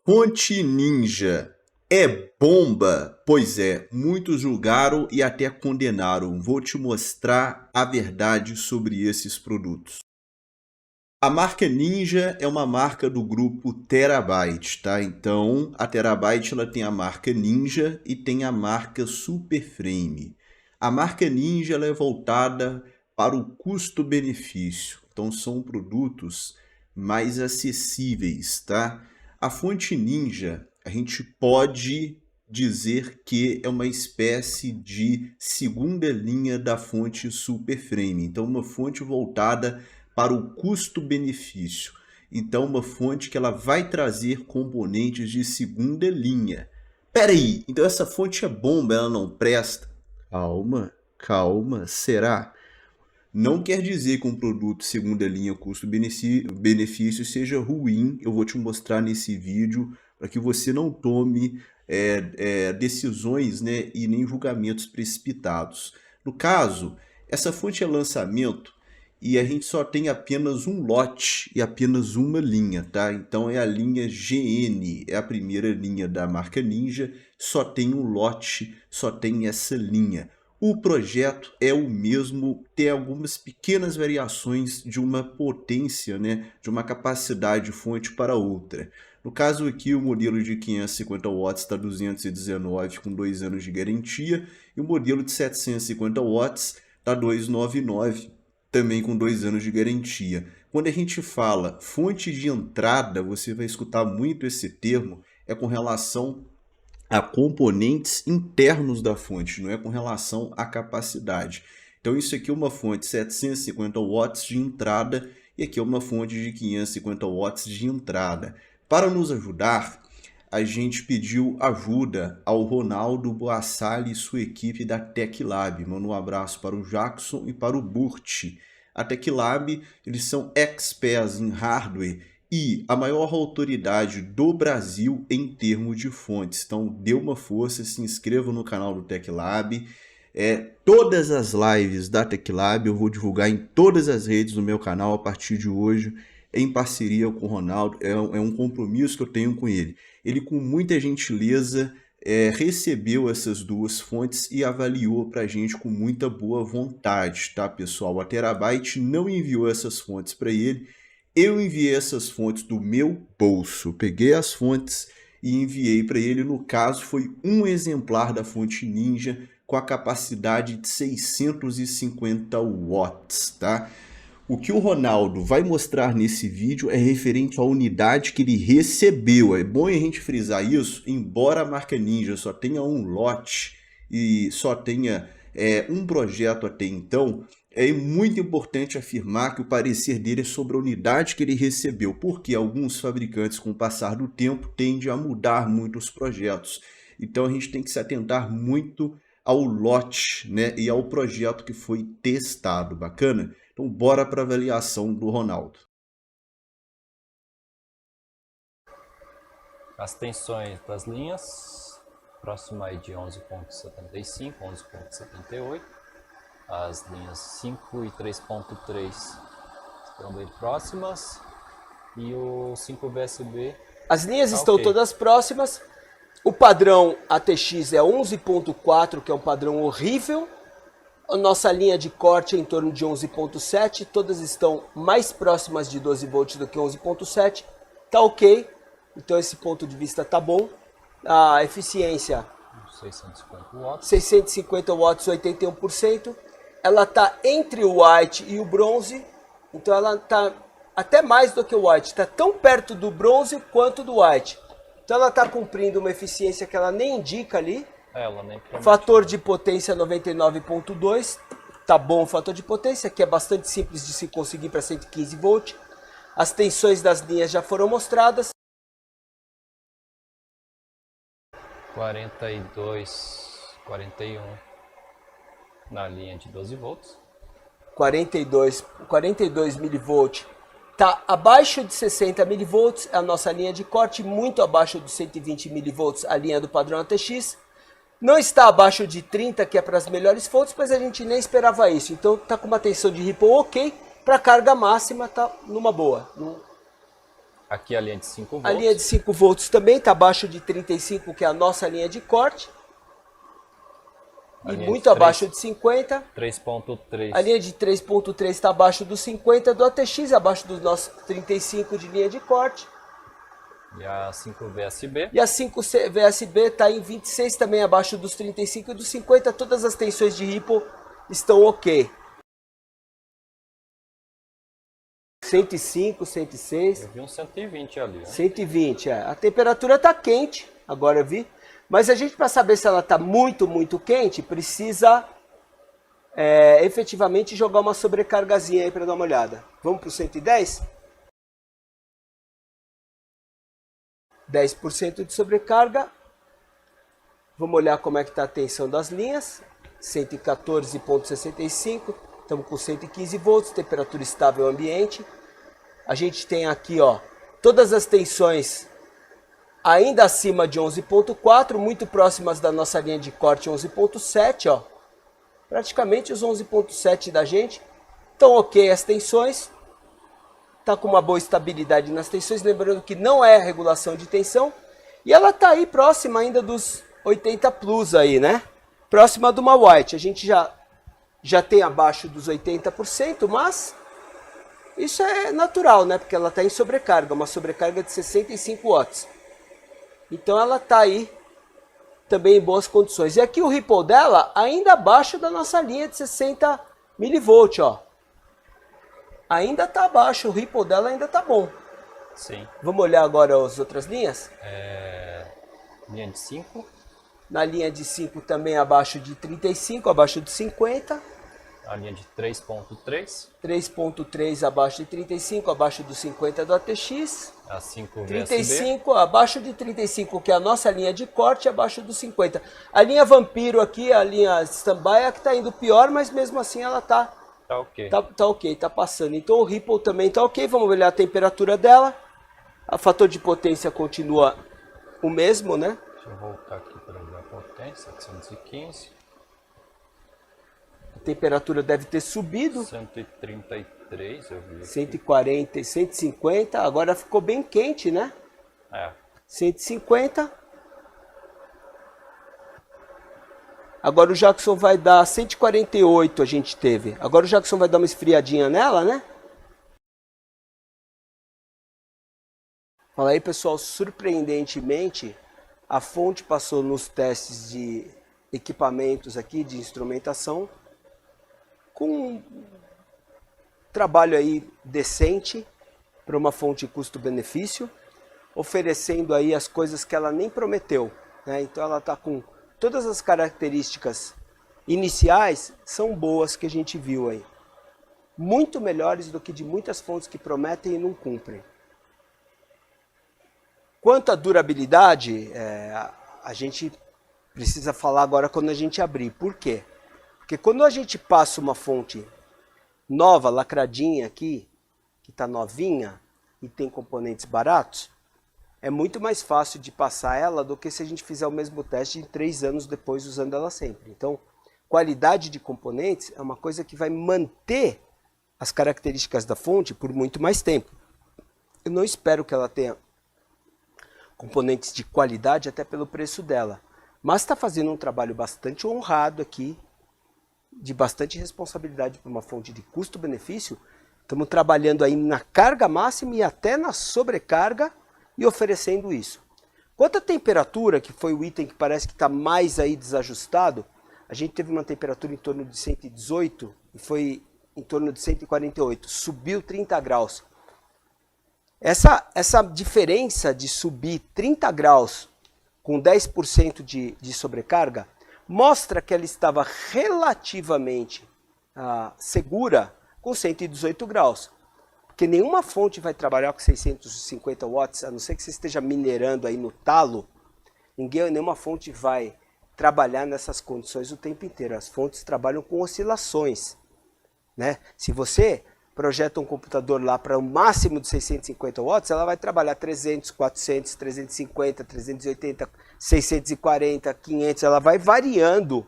Fonte Ninja é bomba? Pois é, muitos julgaram e até condenaram. Vou te mostrar a verdade sobre esses produtos. A marca Ninja é uma marca do grupo Terabyte, tá? Então, a Terabyte ela tem a marca Ninja e tem a marca Superframe. A marca Ninja ela é voltada para o custo-benefício. Então, são produtos mais acessíveis, tá? A fonte Ninja, a gente pode dizer que é uma espécie de segunda linha da fonte Superframe. Então, uma fonte voltada para o custo-benefício. Então, uma fonte que ela vai trazer componentes de segunda linha. Peraí, então essa fonte é bomba, ela não presta? Calma, calma, será? Não quer dizer que um produto segunda linha custo-benefício seja ruim. Eu vou te mostrar nesse vídeo para que você não tome decisões, né, e nem julgamentos precipitados. No caso, essa fonte é lançamento e a gente só tem apenas um lote e apenas uma linha, tá? Então é a linha GN, é a primeira linha da marca Ninja, só tem um lote, só tem essa linha. O projeto é o mesmo, tem algumas pequenas variações de uma potência, né, de uma capacidade de fonte para outra. No caso aqui, o modelo de 550 watts está 219 com 2 anos de garantia, e o modelo de 750 watts está 299 também com 2 anos de garantia. Quando a gente fala fonte de entrada, você vai escutar muito esse termo, é com relação a componentes internos da fonte, não é com relação à capacidade. Então isso aqui é uma fonte 750 watts de entrada e aqui é uma fonte de 550 watts de entrada. Para nos ajudar, a gente pediu ajuda ao Ronaldo Boassali e sua equipe da TecLab. Manda um abraço para o Jackson e para o Burt. A TecLab, eles são experts em hardware e a maior autoridade do Brasil em termos de fontes. Então, dê uma força, se inscreva no canal do TecLab. Todas as lives da TecLab eu vou divulgar em todas as redes do meu canal a partir de hoje, em parceria com o Ronaldo. É um compromisso que eu tenho com ele. Ele, com muita gentileza, recebeu essas duas fontes e avaliou para a gente com muita boa vontade, tá, pessoal? A Terabyte não enviou essas fontes para ele. Eu enviei essas fontes do meu bolso, peguei as fontes e enviei para ele. No caso, foi um exemplar da fonte Ninja com a capacidade de 650 watts, tá? O que o Ronaldo vai mostrar nesse vídeo é referente à unidade que ele recebeu. É bom a gente frisar isso, embora a marca Ninja só tenha um lote e só tenha um projeto até então, é muito importante afirmar que o parecer dele é sobre a unidade que ele recebeu, porque alguns fabricantes, com o passar do tempo, tendem a mudar muito os projetos. Então a gente tem que se atentar muito ao lote, né, e ao projeto que foi testado. Bacana? Então bora para a avaliação do Ronaldo. As tensões das linhas, próxima aí de 11.75, 11.78. As linhas 5 e 3.3 estão bem próximas. E o 5 VSB... As linhas estão todas próximas. O padrão ATX é 11.4, que é um padrão horrível. A nossa linha de corte é em torno de 11.7. Todas estão mais próximas de 12 volts do que 11.7. Tá ok. Então esse ponto de vista tá bom. A eficiência... 650 watts. 650 watts, 81%. Ela está entre o white e o bronze, então ela está até mais do que o white, está tão perto do bronze quanto do white. Então ela está cumprindo uma eficiência que ela nem indica ali. Ela nem promete. Fator de potência 99.2, tá bom o fator de potência, que é bastante simples de se conseguir para 115 volts. As tensões das linhas já foram mostradas. 42, 41 na linha de 12 volts. 42 milivolts. Está abaixo de 60 milivolts a nossa linha de corte, muito abaixo de 120 milivolts a linha do padrão ATX. Não está abaixo de 30, que é para as melhores fontes, mas a gente nem esperava isso. Então está com uma tensão de Ripple ok, para carga máxima está numa boa. Aqui a linha de 5 volts. A linha de 5 volts também está abaixo de 35, que é a nossa linha de corte. E muito abaixo de 50. 3.3. A linha de 3.3 está abaixo dos 50 do ATX, abaixo dos nossos 35 de linha de corte. E a 5 VSB. E a 5 VSB está em 26, também abaixo dos 35 e dos 50. Todas as tensões de Ripple estão ok. 105, 106. Eu vi um 120 ali. Né? 120, é. A temperatura está quente, agora eu vi. Mas a gente, para saber se ela está muito, muito quente, precisa efetivamente jogar uma sobrecargazinha aí para dar uma olhada. Vamos para o 110? 10% de sobrecarga. Vamos olhar como é que está a tensão das linhas. 114,65. Estamos com 115 volts, temperatura estável ambiente. A gente tem aqui, ó, todas as tensões ainda acima de 11.4, muito próximas da nossa linha de corte 11.7, ó. Praticamente os 11.7 da gente. Então, ok as tensões. Tá com uma boa estabilidade nas tensões, lembrando que não é regulação de tensão. E ela tá aí próxima ainda dos 80 plus aí, né? Próxima de uma white. A gente já tem abaixo dos 80%, mas isso é natural, né? Porque ela tá em sobrecarga, uma sobrecarga de 65 watts. Então ela está aí também em boas condições. E aqui o Ripple dela ainda abaixo da nossa linha de 60 mV, ó. Ainda está abaixo, o Ripple dela ainda está bom. Sim. Vamos olhar agora as outras linhas? Linha de 5. Na linha de 5 também abaixo de 35, abaixo de 50. A linha de 3.3. 3.3 abaixo de 35, abaixo dos 50 do ATX. A 5 35, abaixo de 35, que é a nossa linha de corte, abaixo dos 50. A linha Vampiro aqui, a linha Standby, é a que está indo pior, mas mesmo assim ela tá ok. Tá ok, tá passando. Então o Ripple também tá ok. Vamos olhar a temperatura dela. O fator de potência continua o mesmo, né? Deixa eu voltar aqui para ver a potência, 715. A temperatura deve ter subido. 133, eu vi aqui. 140, 150. Agora ficou bem quente, né? 150. Agora o Jackson vai dar 148, a gente teve. Agora o Jackson vai dar uma esfriadinha nela, né? Fala aí, pessoal, surpreendentemente, a fonte passou nos testes de equipamentos aqui, de instrumentação, com um trabalho aí decente para uma fonte custo-benefício, oferecendo aí as coisas que ela nem prometeu, né? Então ela está com todas as características iniciais, são boas que a gente viu aí. Muito melhores do que de muitas fontes que prometem e não cumprem. Quanto à durabilidade, a gente precisa falar agora quando a gente abrir. Por quê? Porque quando a gente passa uma fonte nova, lacradinha aqui, que está novinha e tem componentes baratos, é muito mais fácil de passar ela do que se a gente fizer o mesmo teste em 3 anos depois usando ela sempre. Então, qualidade de componentes é uma coisa que vai manter as características da fonte por muito mais tempo. Eu não espero que ela tenha componentes de qualidade até pelo preço dela, mas está fazendo um trabalho bastante honrado aqui, de bastante responsabilidade para uma fonte de custo-benefício. Estamos trabalhando aí na carga máxima e até na sobrecarga e oferecendo isso. Quanto à temperatura, que foi o item que parece que está mais aí desajustado, a gente teve uma temperatura em torno de 118 e foi em torno de 148, subiu 30 graus. Essa diferença de subir 30 graus com 10% de sobrecarga mostra que ela estava relativamente segura com 118 graus. Porque nenhuma fonte vai trabalhar com 650 watts, a não ser que você esteja minerando aí no talo, nenhuma fonte vai trabalhar nessas condições o tempo inteiro. As fontes trabalham com oscilações, né? Se você projeta um computador lá para o máximo de 650 watts, ela vai trabalhar 300, 400, 350, 380, 640, 500, ela vai variando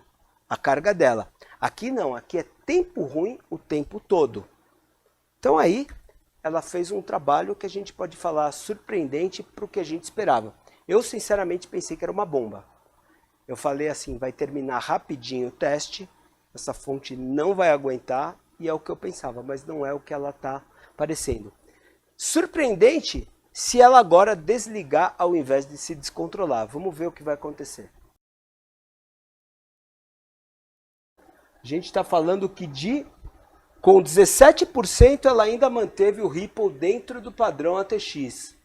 a carga dela. Aqui não, aqui é tempo ruim o tempo todo. Então aí ela fez um trabalho que a gente pode falar surpreendente para o que a gente esperava. Eu, sinceramente, pensei que era uma bomba. Eu falei assim, vai terminar rapidinho o teste, essa fonte não vai aguentar, e é o que eu pensava, mas não é o que ela está parecendo. Surpreendente se ela agora desligar ao invés de se descontrolar. Vamos ver o que vai acontecer. A gente está falando que com 17% ela ainda manteve o Ripple dentro do padrão ATX.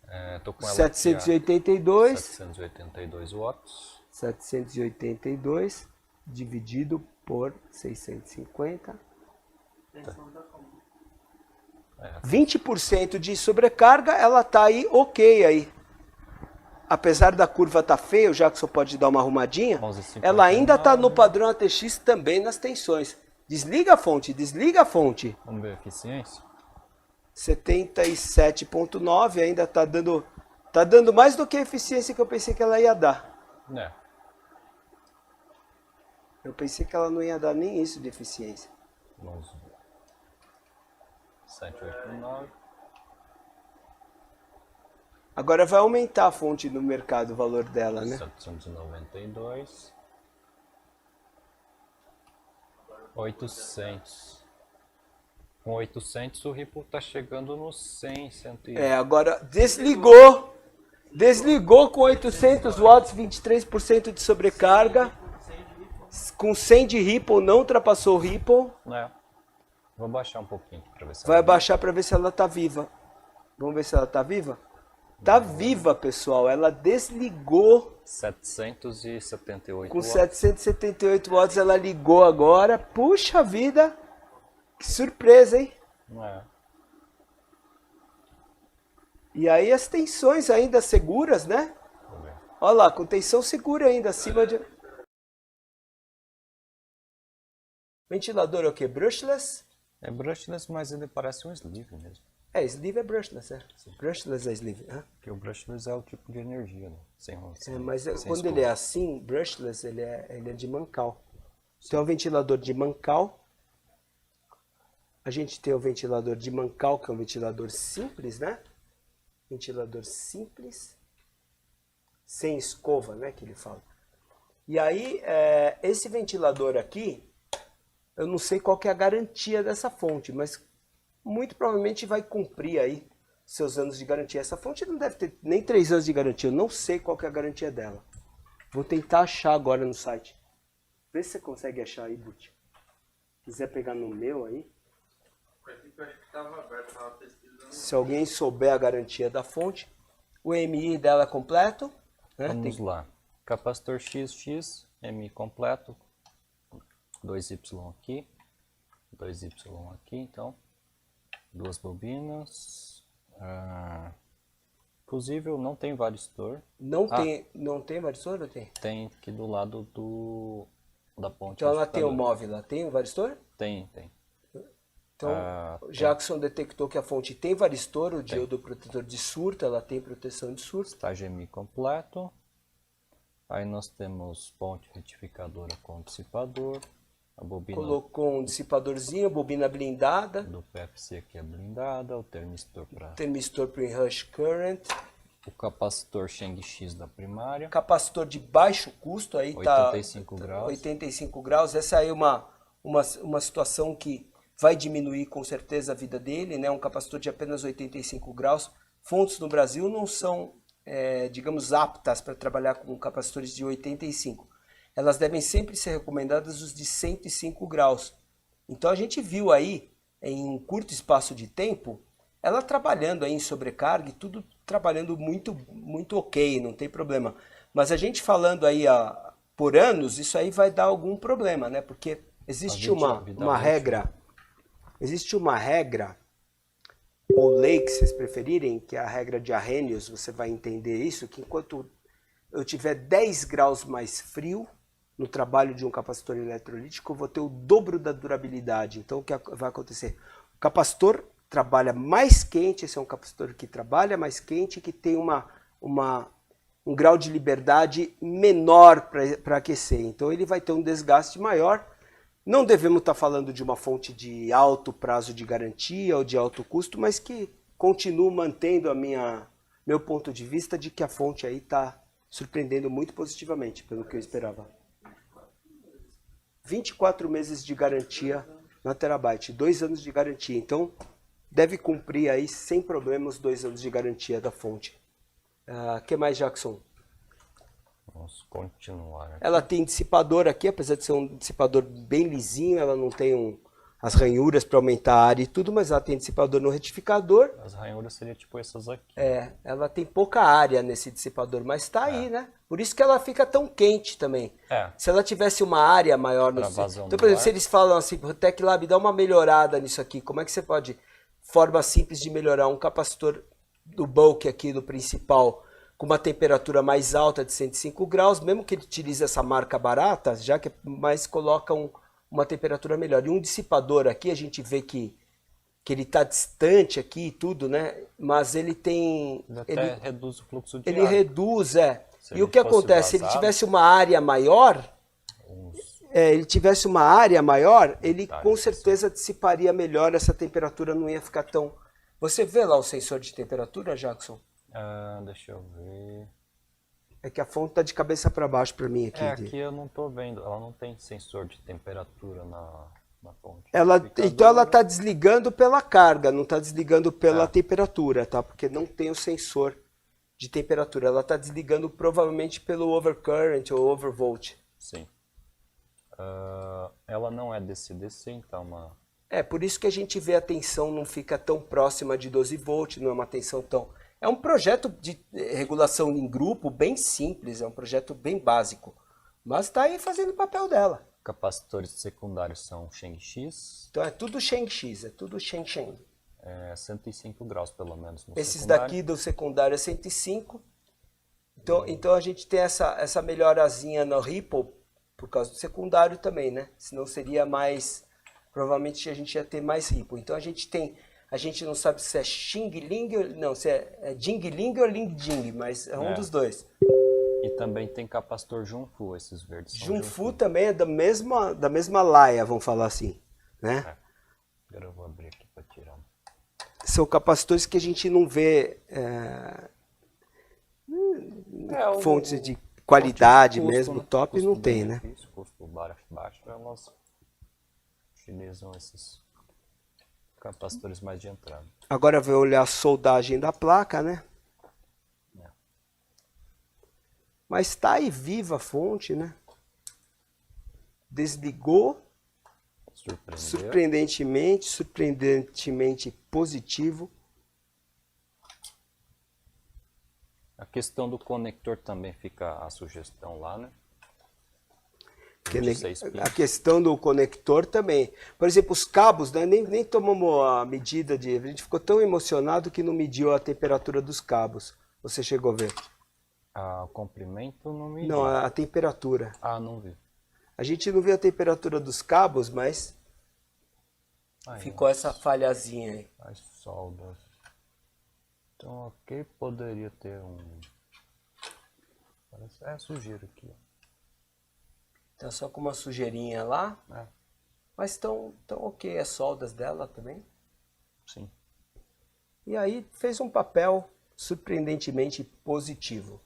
Tô com ela 782. 782 watts. 782 dividido por 650. 20% de sobrecarga, ela tá aí ok aí. Apesar da curva tá feia, o Jackson pode dar uma arrumadinha, 11,59. ela ainda tá no padrão ATX também nas tensões. Desliga a fonte, desliga a fonte. Vamos ver a eficiência. 77,9 ainda tá dando mais do que a eficiência que eu pensei que ela ia dar. Eu pensei que ela não ia dar nem isso de eficiência. Vamos ver. 789. Agora vai aumentar a fonte no mercado, o valor dela, né? 792. 800. Com 800 o Ripple tá chegando nos 100, 100. Agora desligou. Desligou com 800 watts, 23% de sobrecarga. Com 100 de Ripple, não ultrapassou o Ripple. Vou baixar um pouquinho para ver se vai baixar para ver se ela tá viva. Vamos ver se ela tá viva? Tá viva, pessoal. Ela desligou. 778 com watts. 778 watts ela ligou agora. Puxa vida. Que surpresa, hein? E aí as tensões ainda seguras, né? Olha lá, com tensão segura ainda, acima de... Ventilador é o quê? Brushless? É brushless, mas ele parece um sleeve mesmo. Sleeve é brushless, Brushless é sleeve. Porque o brushless é o tipo de energia, né? Mas sem quando escova. ele é assim, brushless, ele é de Mancal. Então é um ventilador de Mancal. A gente tem o ventilador de Mancal, que é um ventilador simples, né? Ventilador simples. Sem escova, né? Que ele fala. E aí, esse ventilador aqui, eu não sei qual que é a garantia dessa fonte, mas muito provavelmente vai cumprir aí seus anos de garantia. Essa fonte não deve ter nem 3 anos de garantia, eu não sei qual que é a garantia dela. Vou tentar achar agora no site. Vê se você consegue achar aí, Butch. Quiser pegar no meu aí. Se alguém souber a garantia da fonte. O MI dela é completo. Né? Vamos lá. Capacitor XX, MI completo. 2Y aqui. 2Y aqui, então. 2 bobinas. Fusível, não tem varistor. Não tem varistor ou tem? Tem aqui do lado da ponte. Então ela tem o móvel, ela tem o varistor? Tem. Então, Jackson detectou que a fonte tem varistor, o diodo protetor de surto, ela tem proteção de surto. Estágio MI completo. Aí nós temos ponte retificadora com dissipador. A bobina colocou um dissipadorzinho, bobina blindada. Do PFC aqui é blindada, o termistor para... Termistor para Rush Current. O capacitor Cheng X da primária. Capacitor de baixo custo, aí 85 graus. 85 graus. Essa aí é uma situação que vai diminuir com certeza a vida dele, né? Um capacitor de apenas 85 graus. Fontes no Brasil não são, digamos, aptas para trabalhar com capacitores de 85. Elas devem sempre ser recomendadas os de 105 graus. Então a gente viu aí, em curto espaço de tempo, ela trabalhando aí em sobrecarga e tudo trabalhando muito, muito ok, não tem problema. Mas a gente falando aí por anos, isso aí vai dar algum problema, né? Porque existe uma regra, ou lei, que vocês preferirem, que é a regra de Arrhenius, você vai entender isso, que enquanto eu tiver 10 graus mais frio no trabalho de um capacitor eletrolítico, eu vou ter o dobro da durabilidade. Então o que vai acontecer? O capacitor trabalha mais quente, esse é um capacitor que trabalha mais quente, que tem um grau de liberdade menor para aquecer. Então ele vai ter um desgaste maior. Não devemos estar falando de uma fonte de alto prazo de garantia ou de alto custo, mas que continuo mantendo meu ponto de vista de que a fonte aí está surpreendendo muito positivamente, pelo que eu esperava. 24 meses de garantia na Terabyte, 2 anos de garantia. Então, deve cumprir aí sem problemas 2 anos de garantia da fonte. Que mais, Jackson? Vamos continuar aqui. Ela tem dissipador aqui, apesar de ser um dissipador bem lisinho, ela não tem as ranhuras para aumentar a área e tudo, mas ela tem dissipador no retificador. As ranhuras seriam tipo essas aqui. Ela tem pouca área nesse dissipador, mas está aí, né? Por isso que ela fica tão quente também. Se ela tivesse uma área maior no vazão então, do por exemplo, ar. se eles falam assim, o TecLab dá uma melhorada nisso aqui, como é que você pode, forma simples de melhorar um capacitor do bulk aqui, do principal, com uma temperatura mais alta de 105 graus, mesmo que ele utilize essa marca barata, já que mais coloca uma temperatura melhor. E um dissipador aqui, a gente vê que ele está distante aqui e tudo, né? Mas ele tem... Ele reduz o fluxo de Ele ar. reduz, Se E ele o que fosse acontece? Se ele vazado, tivesse uma área maior, ele com certeza dissiparia melhor, essa temperatura não ia ficar tão... Você vê lá o sensor de temperatura, Jackson? Deixa eu ver. É que a fonte está de cabeça para baixo para mim aqui. Aqui eu não estou vendo. Ela não tem sensor de temperatura na fonte. Então ela está desligando pela carga, não está desligando pela temperatura, tá? Porque não tem o sensor de temperatura. Ela está desligando provavelmente pelo overcurrent ou overvolt. Sim. Ela não é DC-DC, então por isso que a gente vê a tensão não fica tão próxima de 12 volts, não é uma tensão tão... É um projeto de regulação em grupo bem simples, é um projeto bem básico, mas está aí fazendo o papel dela. Capacitores secundários são Sheng-X. Então é tudo Sheng-X, é tudo Sheng-Sheng. 105 graus pelo menos no Esses secundário. daqui do secundário é 105. Então a gente tem essa melhorazinha no Ripple por causa do secundário também, né? Senão seria mais... Provavelmente a gente ia ter mais Ripple. Então a gente não sabe se é Xing Ling, não, se é Jing Ling ou Ling Jing, mas é um dos dois. E também tem capacitor Junfu, esses verdes. Junfu também é da mesma laia, vamos falar assim, né? Agora eu vou abrir aqui para tirar. São capacitores que a gente não vê fontes de qualidade custo, mesmo, né? top Custo não tem, né? Custo baixo, elas utilizam esses capacitores mais de entrada. Agora eu vou olhar a soldagem da placa, né? Mas está aí viva a fonte, né? Desligou, surpreendentemente positivo. A questão do conector também fica a sugestão lá, né? A questão do conector também. Por exemplo, os cabos, né? nem tomamos a medida de... A gente ficou tão emocionado que não mediu a temperatura dos cabos. Você chegou a ver? O comprimento não mediu. Não, a temperatura. Não vi. A gente não viu a temperatura dos cabos, mas ficou essa falhazinha aí. As soldas. Então aqui poderia ter parece sujeira aqui, ó. Tá só com uma sujeirinha lá. Mas estão ok as soldas dela também. Sim. E aí fez um papel surpreendentemente positivo.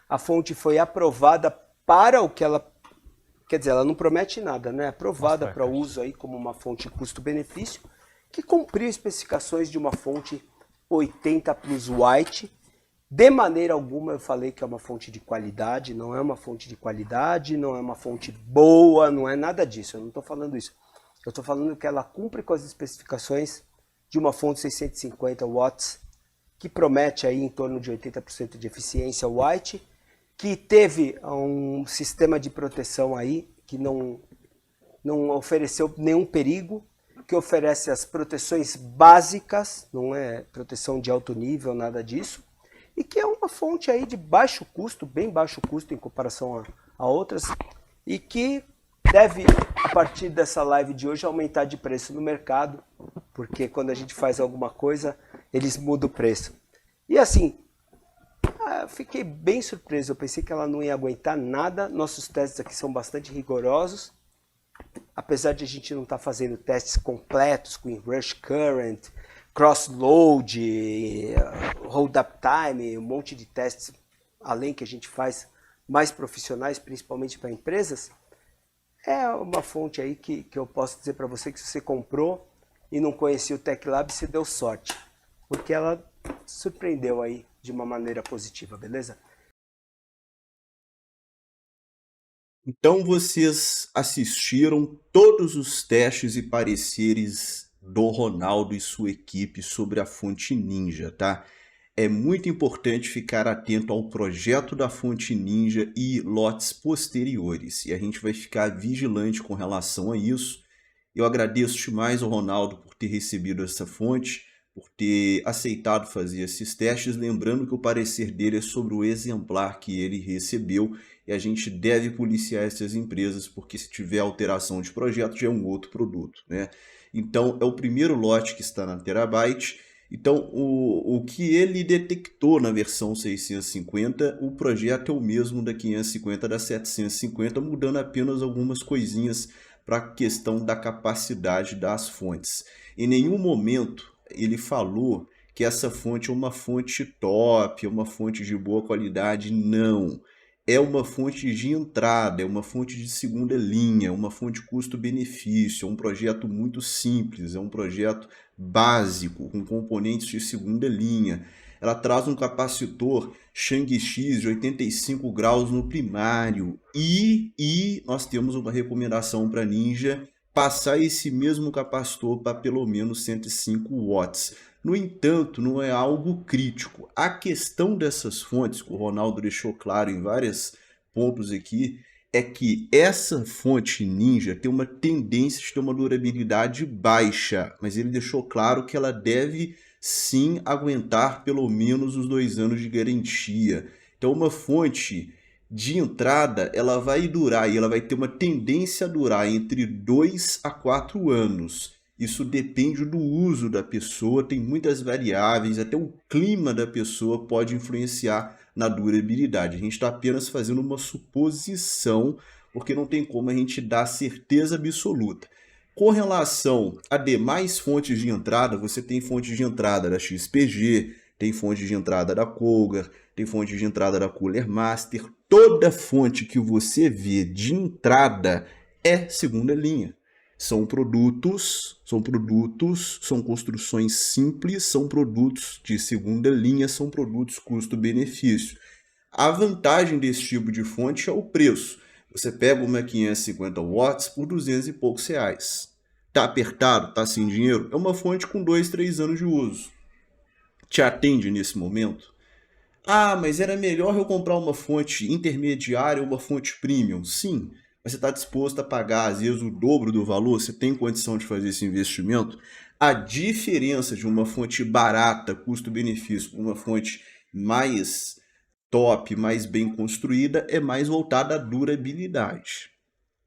A fonte foi aprovada para o que ela... Quer dizer, ela não promete nada, né? Aprovada para uso aí como uma fonte custo-benefício, que cumpriu especificações de uma fonte 80 plus white. De maneira alguma eu falei que é uma fonte de qualidade, não é uma fonte de qualidade, não é uma fonte boa, não é nada disso, eu não estou falando isso. Eu estou falando que ela cumpre com as especificações de uma fonte 650 watts, que promete aí em torno de 80% de eficiência white, que teve um sistema de proteção aí que não ofereceu nenhum perigo, que oferece as proteções básicas, não é proteção de alto nível, nada disso, e que é uma fonte aí de baixo custo, bem baixo custo em comparação a outras, e que deve, a partir dessa live de hoje, aumentar de preço no mercado, porque quando a gente faz alguma coisa, eles mudam o preço. E assim, fiquei bem surpreso, eu pensei que ela não ia aguentar nada, nossos testes aqui são bastante rigorosos, apesar de a gente não estar fazendo testes completos com rush current, cross-load, hold-up time, um monte de testes além que a gente faz mais profissionais, principalmente para empresas, é uma fonte aí que eu posso dizer para você que se você comprou e não conhecia o TechLab, você deu sorte, porque ela surpreendeu aí de uma maneira positiva, beleza? Então vocês assistiram todos os testes e pareceres do Ronaldo e sua equipe sobre a fonte Ninja, tá? É muito importante ficar atento ao projeto da fonte Ninja e lotes posteriores, e a gente vai ficar vigilante com relação a isso. Eu agradeço demais ao Ronaldo por ter recebido essa fonte, por ter aceitado fazer esses testes, lembrando que o parecer dele é sobre o exemplar que ele recebeu, e a gente deve policiar essas empresas, porque se tiver alteração de projeto já é um outro produto, né? Então é o primeiro lote que está na Terabyte. Então o que ele detectou na versão 650, o projeto é o mesmo da 550 da 750, mudando apenas algumas coisinhas para a questão da capacidade das fontes. Em nenhum momento ele falou que essa fonte é uma fonte top, é uma fonte de boa qualidade, não. É uma fonte de entrada, é uma fonte de segunda linha, uma fonte custo-benefício, é um projeto muito simples, é um projeto básico, com componentes de segunda linha. Ela traz um capacitor Shang-X de 85 graus no primário e nós temos uma recomendação para Ninja passar esse mesmo capacitor para pelo menos 105 watts. No entanto, não é algo crítico. A questão dessas fontes, que o Ronaldo deixou claro em vários pontos aqui, é que essa fonte Ninja tem uma tendência de ter uma durabilidade baixa, mas ele deixou claro que ela deve sim aguentar pelo menos os 2 anos de garantia. Então uma fonte de entrada, ela vai durar e ela vai ter uma tendência a durar entre 2 a 4 anos. Isso depende do uso da pessoa, tem muitas variáveis, até o clima da pessoa pode influenciar na durabilidade. A gente está apenas fazendo uma suposição, porque não tem como a gente dar certeza absoluta. Com relação a demais fontes de entrada, você tem fontes de entrada da XPG, tem fonte de entrada da Colgar, tem fonte de entrada da Cooler Master. Toda fonte que você vê de entrada é segunda linha. São produtos, são construções simples, são produtos de segunda linha, são produtos custo-benefício. A vantagem desse tipo de fonte é o preço. Você pega uma 550 watts por 200 e poucos reais. Tá apertado? Tá sem dinheiro? É uma fonte com 2, 3 anos de uso. Te atende nesse momento? Ah, mas era melhor eu comprar uma fonte intermediária ou uma fonte premium? Sim, mas você está disposto a pagar às vezes o dobro do valor? Você tem condição de fazer esse investimento? A diferença de uma fonte barata, custo-benefício, para uma fonte mais top, mais bem construída, é mais voltada à durabilidade,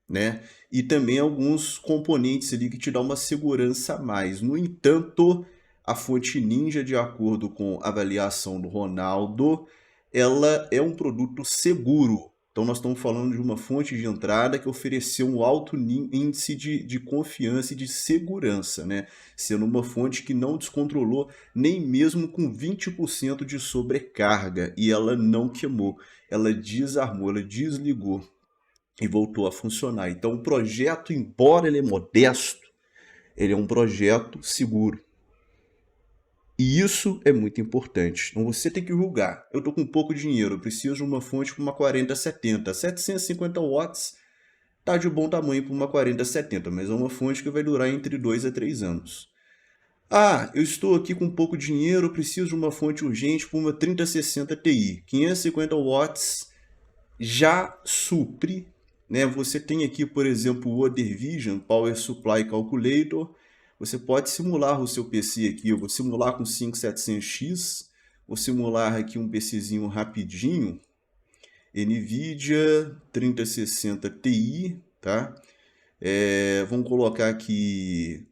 né? E também alguns componentes ali que te dão uma segurança a mais. No entanto, a fonte Ninja, de acordo com a avaliação do Ronaldo, ela é um produto seguro. Então nós estamos falando de uma fonte de entrada que ofereceu um alto índice de confiança e de segurança, né? Sendo uma fonte que não descontrolou nem mesmo com 20% de sobrecarga, e ela não queimou, ela desarmou, ela desligou e voltou a funcionar. Então o projeto, embora ele é modesto, ele é um projeto seguro. E isso é muito importante. Então você tem que julgar. Eu estou com pouco dinheiro, eu preciso de uma fonte para uma 4070. 750 watts está de bom tamanho para uma 4070, mas é uma fonte que vai durar entre 2 a 3 anos. Ah, eu estou aqui com pouco dinheiro, eu preciso de uma fonte urgente para uma 3060 Ti. 550 watts já supre, né? Você tem aqui, por exemplo, o Other Vision Power Supply Calculator. Você pode simular o seu PC aqui. Eu vou simular com 5700X. Vou simular aqui um PCzinho rapidinho. NVIDIA 3060 Ti, tá? Vamos colocar aqui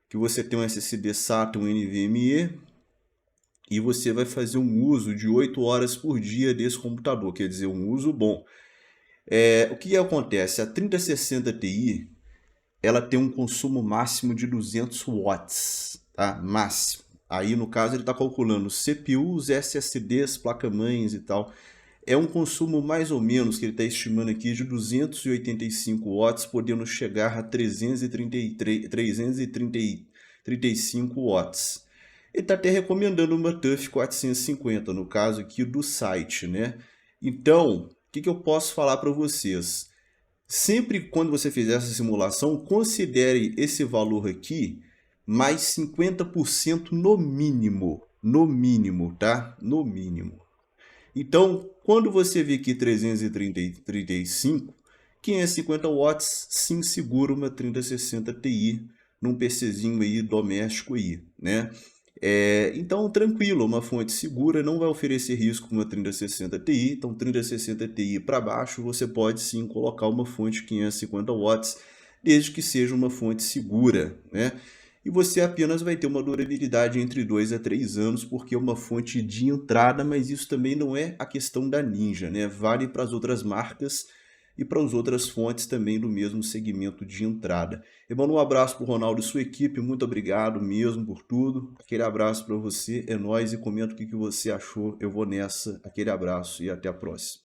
que você tem um SSD SATA, um NVMe. E você vai fazer um uso de 8 horas por dia desse computador. Quer dizer, um uso bom. O que acontece? A 3060 Ti... ela tem um consumo máximo de 200 watts, tá? Máximo. Aí, no caso, ele está calculando CPUs, SSDs, placa-mães e tal. É um consumo mais ou menos que ele está estimando aqui de 285 watts, podendo chegar a 335 watts. Ele está até recomendando uma TUF 450, no caso aqui do site, né? Então, o que eu posso falar para vocês? Sempre quando você fizer essa simulação, considere esse valor aqui mais 50% no mínimo, tá? No mínimo. Então, quando você vê aqui 335, 550 watts, sim, segura uma 3060 Ti num PCzinho aí doméstico aí, né? Então, tranquilo, uma fonte segura, não vai oferecer risco com uma 3060 Ti. Então, 3060 Ti para baixo, você pode sim colocar uma fonte 550 watts, desde que seja uma fonte segura, né? E você apenas vai ter uma durabilidade entre 2 a 3 anos, porque é uma fonte de entrada, mas isso também não é a questão da Ninja, né? Vale para as outras marcas e para as outras fontes também do mesmo segmento de entrada. Eu mando um abraço para o Ronaldo e sua equipe, muito obrigado mesmo por tudo. Aquele abraço para você, é nóis, e comenta o que você achou. Eu vou nessa, aquele abraço e até a próxima.